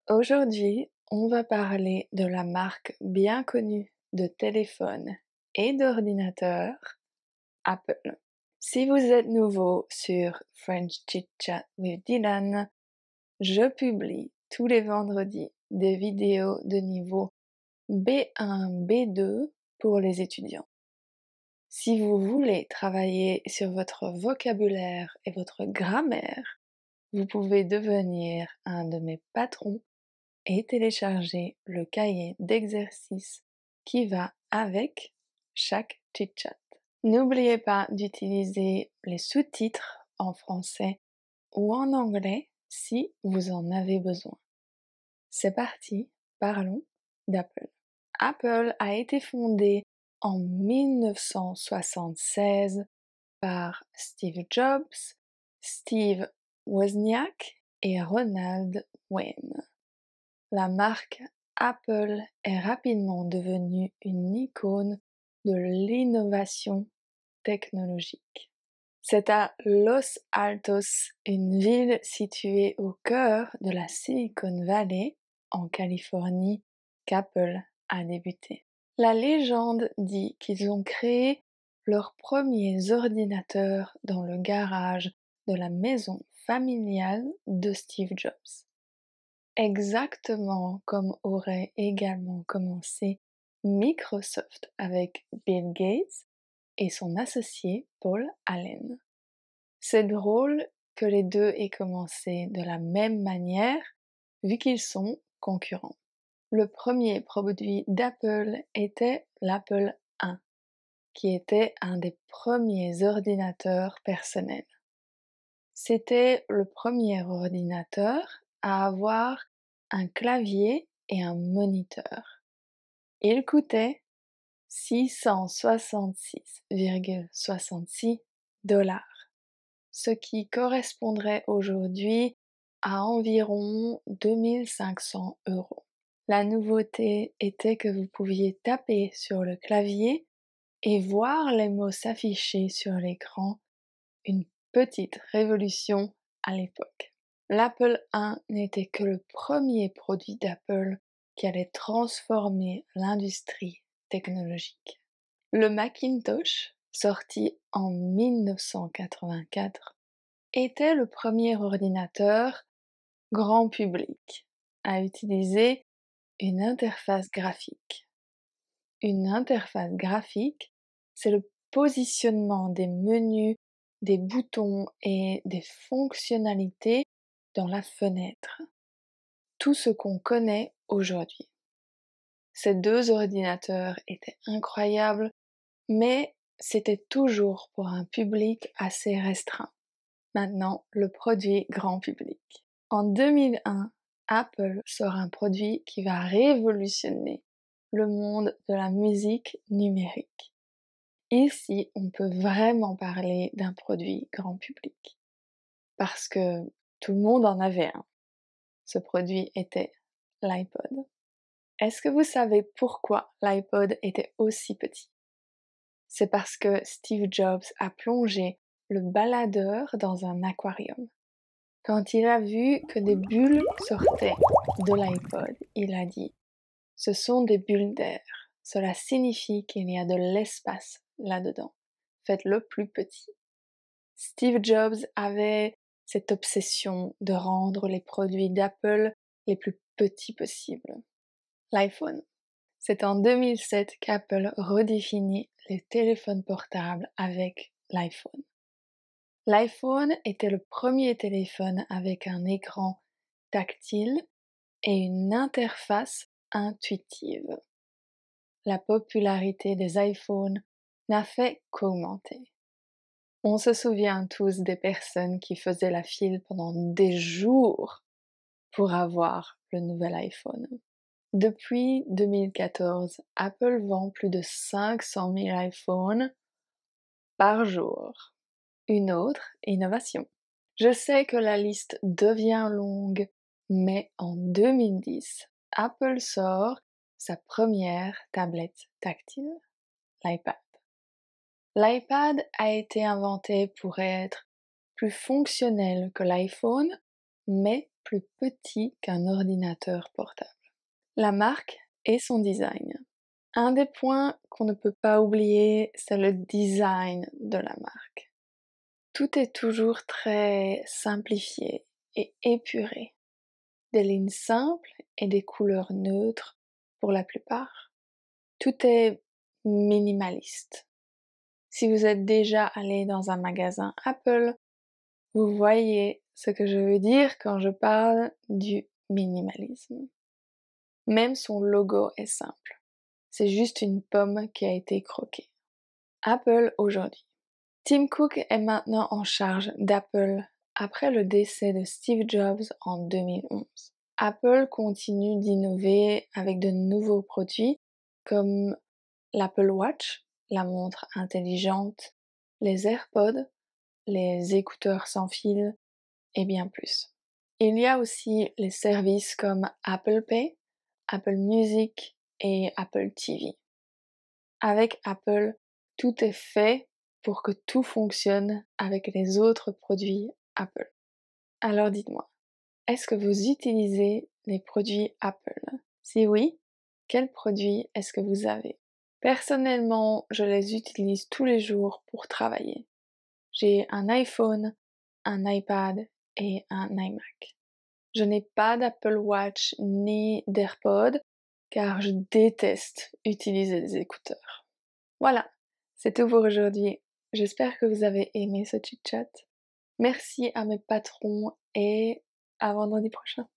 Aujourd'hui, on va parler de la marque bien connue de téléphone et d'ordinateur, Apple. Si vous êtes nouveau sur French Chit Chat with Dylan, je publie tous les vendredis des vidéos de niveau B1, B2 pour les étudiants. Si vous voulez travailler sur votre vocabulaire et votre grammaire, vous pouvez devenir un de mes patrons et télécharger le cahier d'exercices qui va avec chaque chit-chat. N'oubliez pas d'utiliser les sous-titres en français ou en anglais si vous en avez besoin. C'est parti, parlons d'Apple. Apple a été fondé en 1976 par Steve Jobs, Steve Wozniak et Ronald Wayne. La marque Apple est rapidement devenue une icône de l'innovation technologique. C'est à Los Altos, une ville située au cœur de la Silicon Valley, en Californie, qu'Apple a débuté. La légende dit qu'ils ont créé leurs premiers ordinateurs dans le garage de la maison familiale de Steve Jobs. Exactement comme aurait également commencé Microsoft avec Bill Gates et son associé Paul Allen. C'est drôle que les deux aient commencé de la même manière vu qu'ils sont concurrents. Le premier produit d'Apple était l'Apple I, qui était un des premiers ordinateurs personnels. C'était le premier ordinateur à avoir un clavier et un moniteur. Il coûtait 666,66 $, ce qui correspondrait aujourd'hui à environ 2500 €. La nouveauté était que vous pouviez taper sur le clavier et voir les mots s'afficher sur l'écran, une petite révolution à l'époque. L'Apple I n'était que le premier produit d'Apple qui allait transformer l'industrie technologique. Le Macintosh, sorti en 1984, était le premier ordinateur grand public à utiliser une interface graphique. Une interface graphique, c'est le positionnement des menus, des boutons et des fonctionnalités dans la fenêtre. Tout ce qu'on connaît aujourd'hui. Ces deux ordinateurs étaient incroyables, mais c'était toujours pour un public assez restreint. Maintenant, le produit grand public. En 2001, Apple sort un produit qui va révolutionner le monde de la musique numérique. Ici, on peut vraiment parler d'un produit grand public. Parce que tout le monde en avait un. Ce produit était l'iPod. Est-ce que vous savez pourquoi l'iPod était aussi petit? C'est parce que Steve Jobs a plongé le baladeur dans un aquarium. Quand il a vu que des bulles sortaient de l'iPod, il a dit: ce sont des bulles d'air. Cela signifie qu'il y a de l'espace là-dedans. Faites-le plus petit. Steve Jobs avait cette obsession de rendre les produits d'Apple les plus petits possibles. L'iPhone. C'est en 2007 qu'Apple redéfinit les téléphones portables avec l'iPhone. L'iPhone était le premier téléphone avec un écran tactile et une interface intuitive. La popularité des iPhones n'a fait qu'augmenter. On se souvient tous des personnes qui faisaient la file pendant des jours pour avoir le nouvel iPhone. Depuis 2014, Apple vend plus de 500 000 iPhones par jour. Une autre innovation. Je sais que la liste devient longue, mais en 2010, Apple sort sa première tablette tactile, l'iPad. L'iPad a été inventé pour être plus fonctionnel que l'iPhone, mais plus petit qu'un ordinateur portable. La marque et son design. Un des points qu'on ne peut pas oublier, c'est le design de la marque. Tout est toujours très simplifié et épuré. Des lignes simples et des couleurs neutres pour la plupart. Tout est minimaliste. Si vous êtes déjà allé dans un magasin Apple, vous voyez ce que je veux dire quand je parle du minimalisme. Même son logo est simple. C'est juste une pomme qui a été croquée. Apple aujourd'hui. Tim Cook est maintenant en charge d'Apple après le décès de Steve Jobs en 2011. Apple continue d'innover avec de nouveaux produits comme l'Apple Watch, la montre intelligente, les AirPods, les écouteurs sans fil et bien plus. Il y a aussi les services comme Apple Pay, Apple Music et Apple TV. Avec Apple, tout est fait pour que tout fonctionne avec les autres produits Apple. Alors dites-moi, est-ce que vous utilisez les produits Apple? Si oui, quels produits est-ce que vous avez? Personnellement, je les utilise tous les jours pour travailler. J'ai un iPhone, un iPad et un iMac. Je n'ai pas d'Apple Watch ni d'AirPods car je déteste utiliser des écouteurs. Voilà, c'est tout pour aujourd'hui. J'espère que vous avez aimé ce chit-chat. Merci à mes patrons et à vendredi prochain.